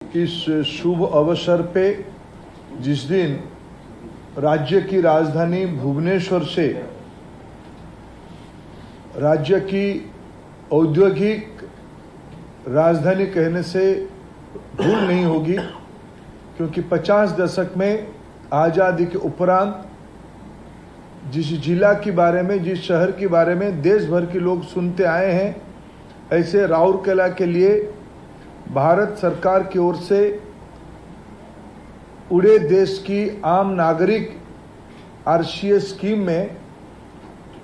इस शुभ अवसर पे जिस दिन राज्य की राजधानी भुवनेश्वर से राज्य की औद्योगिक राजधानी कहने से भूल नहीं होगी, क्योंकि 50 दशक में आज़ादी के उपरांत जिस जिला के बारे में, जिस शहर के बारे में देश भर के लोग सुनते आए हैं, ऐसे राउरकेला के लिए भारत सरकार की ओर से पूरे देश की आम नागरिक आरसीएस स्कीम में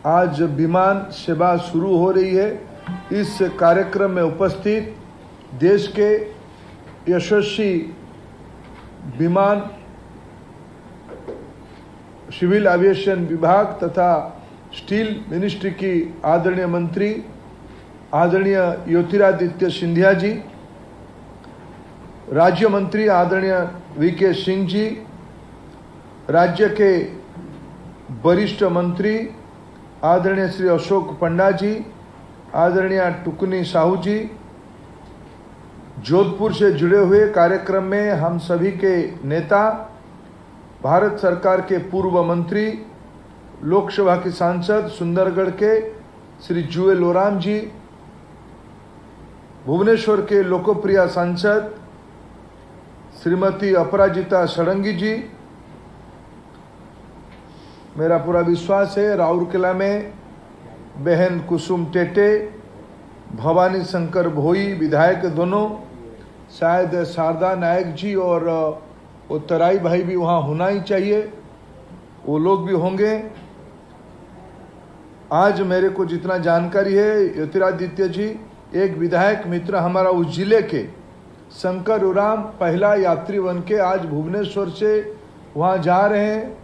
आज विमान सेवा शुरू हो रही है। इस कार्यक्रम में उपस्थित देश के यशस्वी विमान सिविल एविएशन विभाग तथा स्टील मिनिस्ट्री की आदरणीय मंत्री आदरणीय ज्योतिरादित्य सिंधिया जी, राज्य मंत्री आदरणीय वीके सिंह जी, राज्य के वरिष्ठ मंत्री आदरणीय श्री अशोक पंडा जी, आदरणीय टुकनी साहू जी, जोधपुर से जुड़े हुए कार्यक्रम में हम सभी के नेता, भारत सरकार के पूर्व मंत्री, लोकसभा के सांसद सुंदरगढ़ के श्री जुएल ओराम जी, भुवनेश्वर के लोकप्रिय सांसद श्रीमती अपराजिता षडंगी जी, मेरा पूरा विश्वास है राउरकेला में बहन कुसुम टेटे, भवानी शंकर भोई विधायक दोनों, शायद शारदा नायक जी और वो तराई भाई भी वहाँ होना ही चाहिए, वो लोग भी होंगे। आज मेरे को जितना जानकारी है, ज्योतिरादित्य जी एक विधायक मित्र हमारा उस जिले के शंकर उराम पहला यात्री बन के आज भुवनेश्वर से वहाँ जा रहे हैं।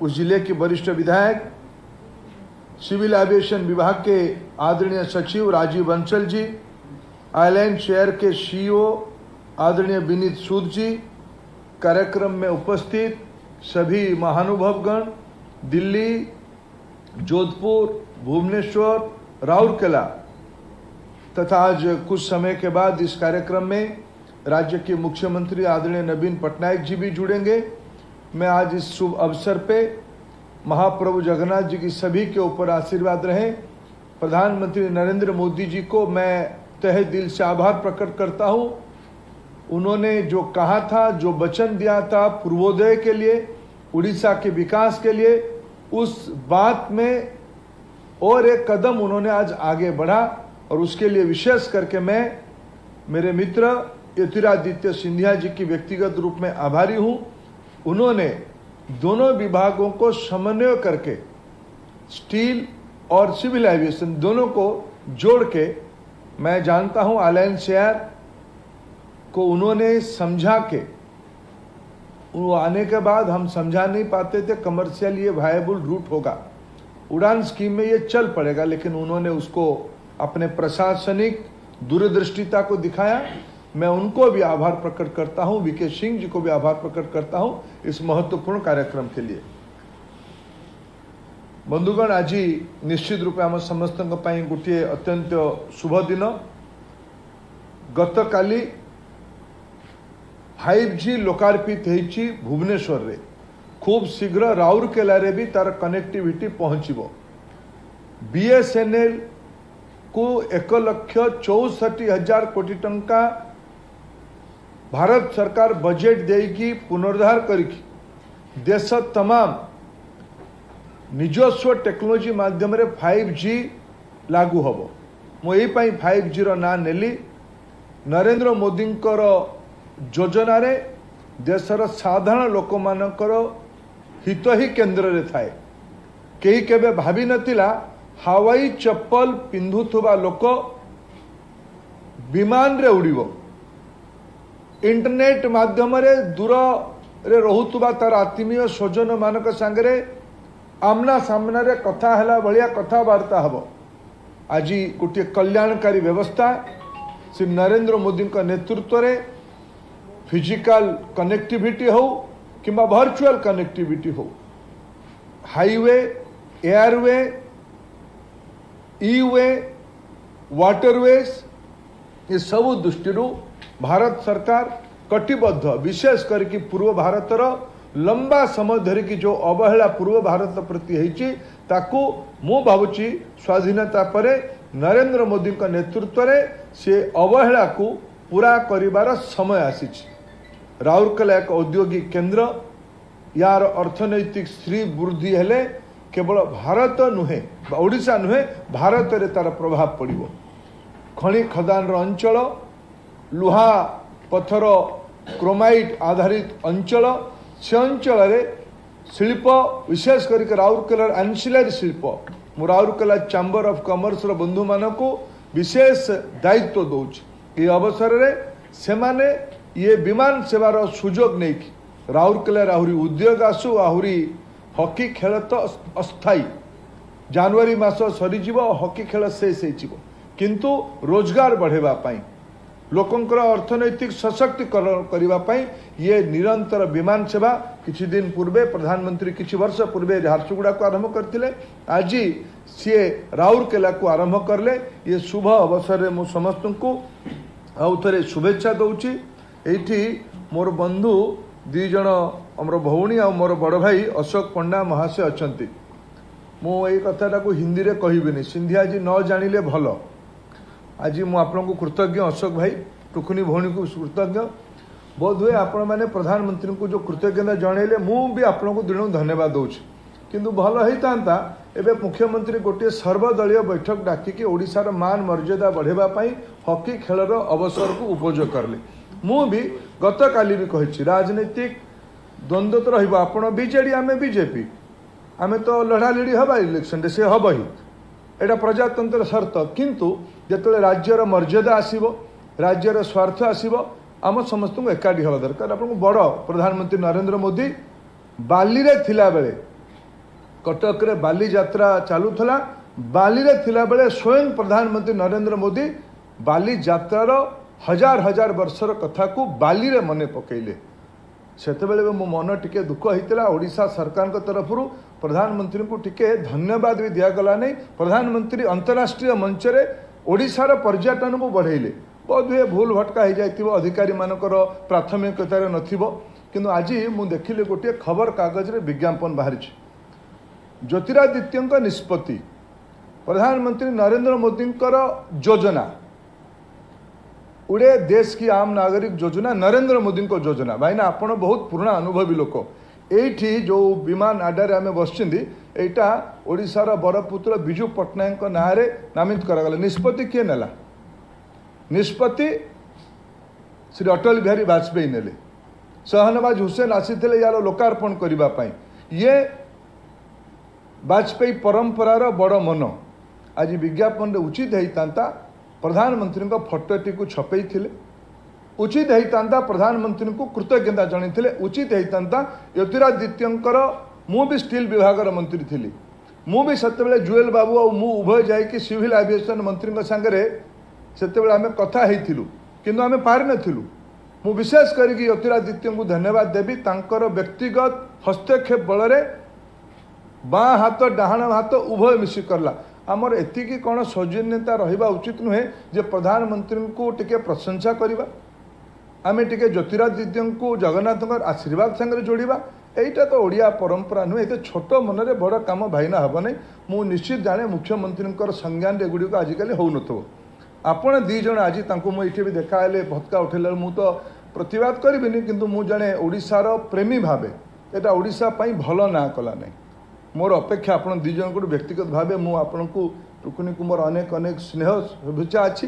उस जिले के वरिष्ठ विधायक, सिविल एविएशन विभाग के आदरणीय सचिव राजीव बंसल जी, आइलैंड शेयर के सीईओ आदरणीय विनीत सूद जी, कार्यक्रम में उपस्थित सभी महानुभावगण, दिल्ली, जोधपुर, भुवनेश्वर, राउरकेला तथा आज कुछ समय के बाद इस कार्यक्रम में राज्य के मुख्यमंत्री आदरणीय नवीन पटनायक जी भी जुड़ेंगे। मैं आज इस शुभ अवसर पे महाप्रभु जगन्नाथ जी की सभी के ऊपर आशीर्वाद रहे, प्रधानमंत्री नरेंद्र मोदी जी को मैं तहे दिल से आभार प्रकट करता हूं। उन्होंने जो कहा था, जो वचन दिया था पूर्वोदय के लिए, उड़ीसा के विकास के लिए, उस बात में और एक कदम उन्होंने आज आगे बढ़ा और उसके लिए विशेष करके मैं मेरे मित्र ज्योतिरादित्य सिंधिया जी की व्यक्तिगत रूप में आभारी हूं। उन्होंने दोनों विभागों को समन्वय करके स्टील और सिविल एविएशन दोनों को जोड़ के, मैं जानता हूं अलायंस शेयर को उन्होंने समझा के, वो आने के बाद हम समझा नहीं पाते थे कमर्शियल ये वायबल रूट होगा, उड़ान स्कीम में ये चल पड़ेगा, लेकिन उन्होंने उसको अपने प्रशासनिक दूरदृष्टिता को दिखाया। मैं उनको भी आभार प्रकट करता हूं, वीके सिंह जी को भी आभार प्रकट करता हूं इस महत्वपूर्ण कार्यक्रम के लिए। बंधुगण, आज निश्चित रूपे आम समस्त गोटे अत्यंत शुभ दिन। गत काली 5G लोकार्पित होईची भुवनेश्वर रे, खूब शीघ्र राउरकेला रे भी तार कनेक्टिविटी पहुंचबो। बीएसएनएल को 1,64,000 कोटी टंका भारत सरकार बजेट देगी पुनरुद्धार करिकी देश तमाम निजस्व टेक्नोलोजी माध्यम रे 5G लागू हबो। मो एई पई 5G रो ना नेली। नरेंद्र मोदी योजना रे देशर साधारण लोक मानकर हित ही केंद्र रे थाए। केही केबे भाबी नथिला हवाई चप्पल पिंधुथुबा लोक विमान रे उड़िबो, इंटरनेट माध्यम रे दूर रे रहुथुबा तार आत्मीय स्वजन मानक संगे आमना सामना रे कथा हला भलिया कथावार्ता हबो। आज गोटे कल्याणकारी व्यवस्था श्री नरेंद्र मोदी का नेतृत्व रे फिजिकल कनेक्टिविटी हो किंबा वर्चुअल कनेक्टिविटी हो, हाईवे, एयरवे, ई-वे, वाटरवेज, ये सब दृष्टि भारत सरकार कटिबद्ध विशेष करके पूर्व भारतर लंबा समय धरिकी जो अवहेला पूर्व भारत प्रति होती ताकू मु भावुची स्वाधीनता परे नरेंद्र मोदी नेतृत्व में से अवहेला को पूरा करिवार समय आसीछि। राउरकेला एक औद्योगिक केन्द्र यार अर्थनैतिक श्री वृद्धि हेले केवल भारत नुहे ओडिशा नुहे भारत रे तार प्रभाव पड़िबो। खनि खदान अंचल लुहा पथर क्रोमाइट आधारित अंचल से अंचल रे शिल्प विशेष करके राउरकेला एनसिलरी शिल्प मु राउरकेला चैम्बर ऑफ कॉमर्स रो बंधु मानक विशेष दायित्व दौच। ये अवसर रे सेमाने ये विमान सेवार सुजोग नहीं कि राउरकेला आहरी उद्योग आसु आहरी हॉकी खेल तो अस्थायी जनवरी मास सरीजीव हॉकी खेल शेष हो किंतु रोजगार बढ़ेवा पाई लोकंकर अर्थनैतिक सशक्तिकरण करने ये निरंतर विमान सेवा किछि दिन पूर्वे प्रधानमंत्री किछि वर्ष पूर्वे झारसुगुड़ा को आरंभ करथिले आज सी राउरकेला को आरंभ करले। ये शुभ अवसर में मु समस्त को आउ थे शुभेच्छा दौची। एठी मोर बंधु दी जण हमर भौणी आ मोर बड़ भाई अशोक पंडा महाशय अछंती। मु एई कथाटा को हिंदी रे कहिबिनी सिंधिया जी न जानिले भल। आज मु आपको कृतज्ञ अशोक भाई टुकुनी भौणी को कृतज्ञ। बोध हुए आपण मैंने प्रधानमंत्री को जो कृतज्ञता जनइले मु भी आपको दिनों धन्यवाद दूची किंतु भल होता एवं मुख्यमंत्री गोटे सर्वदलीय बैठक डाकिकी ओडिशार मान मर्यादा बढ़ावाई हॉकी खेलर अवसर को उपयोग करले। मु भी गत काली भी कही राजनीतिक द्वंद्व तो रही आपण बीजेडी आम बीजेपी आम तो लड़ा लड़ी हवा इलेक्शन से हम ही एटा प्रजातंत्र शर्त किंतु जिते राज्यर मर्यादा आसब राज्यर स्वार्थ आसब आम समस्त को एकाठी हवा दरकार। आपको बड़ प्रधानमंत्री नरेंद्र मोदी बाली रे थिला बेले कटक रे बाली यात्रा चालूला बाली रे थिला बेले स्वयं प्रधानमंत्री नरेंद्र मोदी बाली यात्रार हजार हजार वर्षर कथा को बाली रे मने पकेले सेतेबेले मो मन टिके दुख होता ओडिशा सरकार तरफ प्रधानमंत्री को टिके धन्यवाद भी दिगला नहीं। प्रधानमंत्री अंतर्राष्ट्रीय मंच रे ओडिशार पर्यटन को बढ़ेले बोधे भूल भटका हो जाए अधिकारी मानकर प्राथमिकतार नथिबो किंतु आज मु देखिले गोटे खबर कागज रे विज्ञापन बाहरी ज्योतिरादित्य निष्पत्ति प्रधानमंत्री नरेंद्र मोदी योजना उड़े देश की आम नागरिक योजना नरेंद्र मोदी को योजना भाई ना आपण बहुत पुराना अनुभवी लोक एठी जो विमान आडारे आम बसचिंदी एटा ओडिशार बरपुत्र बिजू पट्टनायक नाँ रे नामित करागला। निष्पत्ति किए नेला निष्पत्ति श्री अटल बिहारी वाजपेयी नेले शहनवाज हुसैन आसीथिले यार लोकार्पण करिबा पाई ये वाजपेयी परंपरार बड़ मन आज विज्ञापन उचित होता प्रधानमंत्री फोटोटी को छपई थिले उचित होता प्रधानमंत्री को कृतज्ञता जन उचित होता ज्योतिरादित्यंकर मु भी स्टील विभाग मंत्री थी मु भी सेतेबेले जुएल बाबू और मु उभय जाइए सिविल एविएशन मंत्री सांगे सेतेबेले आमे कथा हेइथिलु किंतु आमे पारि नथिलु। मु विशेष करिक ज्योतिरादित्य को धन्यवाद देवी तांकर व्यक्तिगत हस्तक्षेप बल बाँ हाथ डाहाण हाथ उभय मिसी करला आमर एतिकी कौन सौजन्यता रहिबा उचित नुहे जे प्रधानमंत्री को टिके प्रशंसा करिबा आमे टिके ज्योतिरादित्य को जगन्नाथ आशीर्वाद संगे जोड़िबा एटा तो ओडिया परंपरा नुहे एते छोट मनरे बड़ काम भाईना हब नहीं। मु निश्चित जाने मुख्यमंत्री संज्ञान एगुड़ी को आजिकल हो नथो आपण दी जण आज तांको मु इठे भी देखा हेले भत्का उठेला मु तो प्रतिवाद करिबिनी किंतु मु जाने ओडिशार प्रेमी भावे एटा ओडिशा पई भलो ना कला नहीं। मोर अपेक्षा आपण दी जण को व्यक्तिगत भावे मु आपण को टुकुनी कुमार अनेक अनेक स्नेह शुभेच्छा अच्छी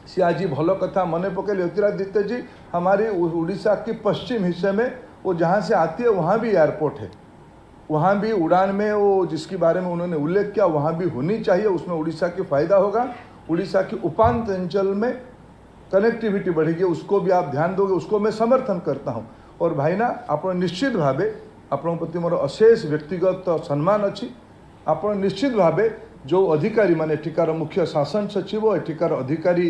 सी आज भल कथा मने पकेले। ज्योतिरादित्य जी हमारे उड़ीसा के पश्चिम हिस्से में वो जहाँ से आती है वहाँ भी एयरपोर्ट है वहाँ भी उड़ान में वो जिसके बारे में उन्होंने उल्लेख किया वहाँ भी होनी चाहिए उसमें उड़ीसा की फ़ायदा होगा उड़ीसा की उपांत अंचल में कनेक्टिविटी बढ़ेगी उसको भी आप ध्यान दोगे उसको मैं समर्थन करता हूँ। और भाई ना आप निश्चित भावे आपण प्रति मोर अशेष व्यक्तिगत सम्मान अच्छी आपण निश्चित भावे जो अधिकारी माने एठिकार मुख्य शासन सचिव एठिकार अधिकारी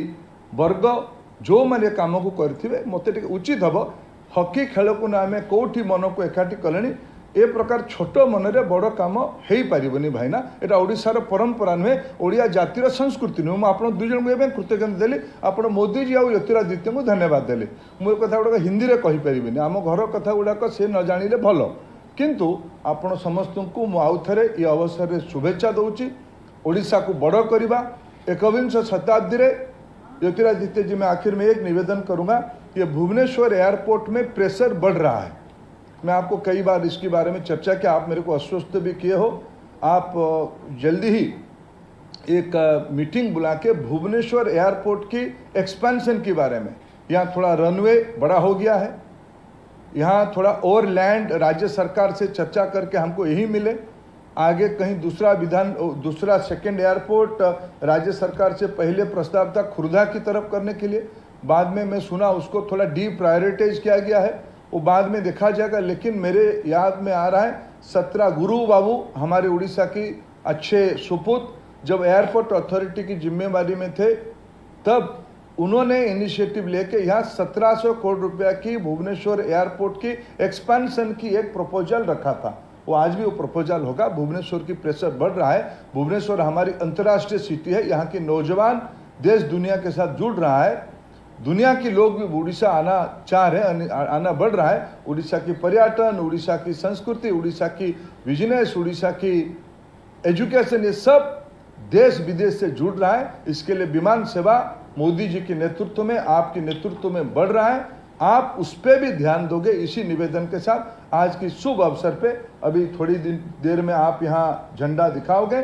वर्ग जो माने काम को करथिबे मते टिके उचित हबो हॉकी खेल को ना आम कौटी मन को एकाठी कले ए प्रकार छोट मनरे बड़ काम हो पारिबनी भाईना। एटा ओडिशार परंपरा नुहे, ओडिया जातिर संस्कृति नुहे। मुझे आप दुई जन को कृतज्ञता देली, आप मोदीजी आ ज्योतिरादित्य को धन्यवाद देली। मुझे कथा गुड़ाक हिंदी में कहीपरि, आम घर कथा गुड़ाक सी न जानिले भल, किंतु आपण समस्त को आउ थे ये अवसर में शुभेच्छा दूची। ओडिशा को बड़ करवा 21 शताब्दी रे ज्योतिरादित्य जी, मैं आखिर में एक निवेदन करूंगा, ये भुवनेश्वर एयरपोर्ट में प्रेशर बढ़ रहा है। मैं आपको कई बार इसके बारे में चर्चा किया, आप मेरे को आश्वस्त भी किए हो। आप जल्दी ही एक मीटिंग बुला के भुवनेश्वर एयरपोर्ट की एक्सपेंशन के बारे में, यहाँ थोड़ा रनवे बड़ा हो गया है, यहाँ थोड़ा और लैंड राज्य सरकार से चर्चा करके हमको यही मिले। आगे कहीं दूसरा सेकंड एयरपोर्ट राज्य सरकार से पहले प्रस्ताव था खुर्दा की तरफ करने के लिए, बाद में मैं सुना उसको थोड़ा डी प्रायोरिटाइज किया गया है, वो बाद में देखा जाएगा। लेकिन मेरे याद में आ रहा है 17 गुरु बाबू हमारे उड़ीसा की अच्छे सुपुत जब एयरपोर्ट अथॉरिटी की जिम्मेवारी में थे, तब उन्होंने इनिशिएटिव लेके यहाँ 1700 करोड़ रुपया की भुवनेश्वर एयरपोर्ट की एक्सपेंशन की एक प्रपोजल रखा था। वो आज भी वो प्रपोजल होगा। भुवनेश्वर की प्रेशर बढ़ रहा है। भुवनेश्वर हमारी अंतर्राष्ट्रीय सिटी है, यहाँ के नौजवान देश दुनिया के साथ जुड़ रहा है, दुनिया के लोग भी उड़ीसा आना चाह रहे हैं, आना बढ़ रहा है। उड़ीसा की पर्यटन, उड़ीसा की संस्कृति, उड़ीसा की बिजनेस, उड़ीसा की एजुकेशन, ये सब देश विदेश से जुड़ रहा है। इसके लिए विमान सेवा मोदी जी के नेतृत्व में, आपके नेतृत्व में बढ़ रहा है। आप उस पर भी ध्यान दोगे। इसी निवेदन के साथ आज की शुभ अवसर पे अभी थोड़ी देर में आप यहाँ झंडा दिखाओगे,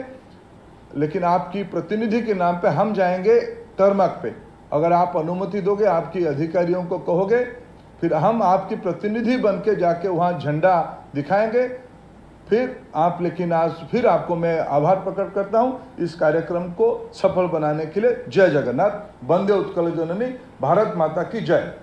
लेकिन आपकी प्रतिनिधि के नाम पे हम जाएंगे तरमक पे। अगर आप अनुमति दोगे, आपकी अधिकारियों को कहोगे, फिर हम आपकी प्रतिनिधि बन के जाके वहाँ झंडा दिखाएंगे। फिर आप, लेकिन आज फिर आपको मैं आभार प्रकट करता हूँ इस कार्यक्रम को सफल बनाने के लिए। जय जगन्नाथ, वंदे उत्कल जननी, भारत माता की जय।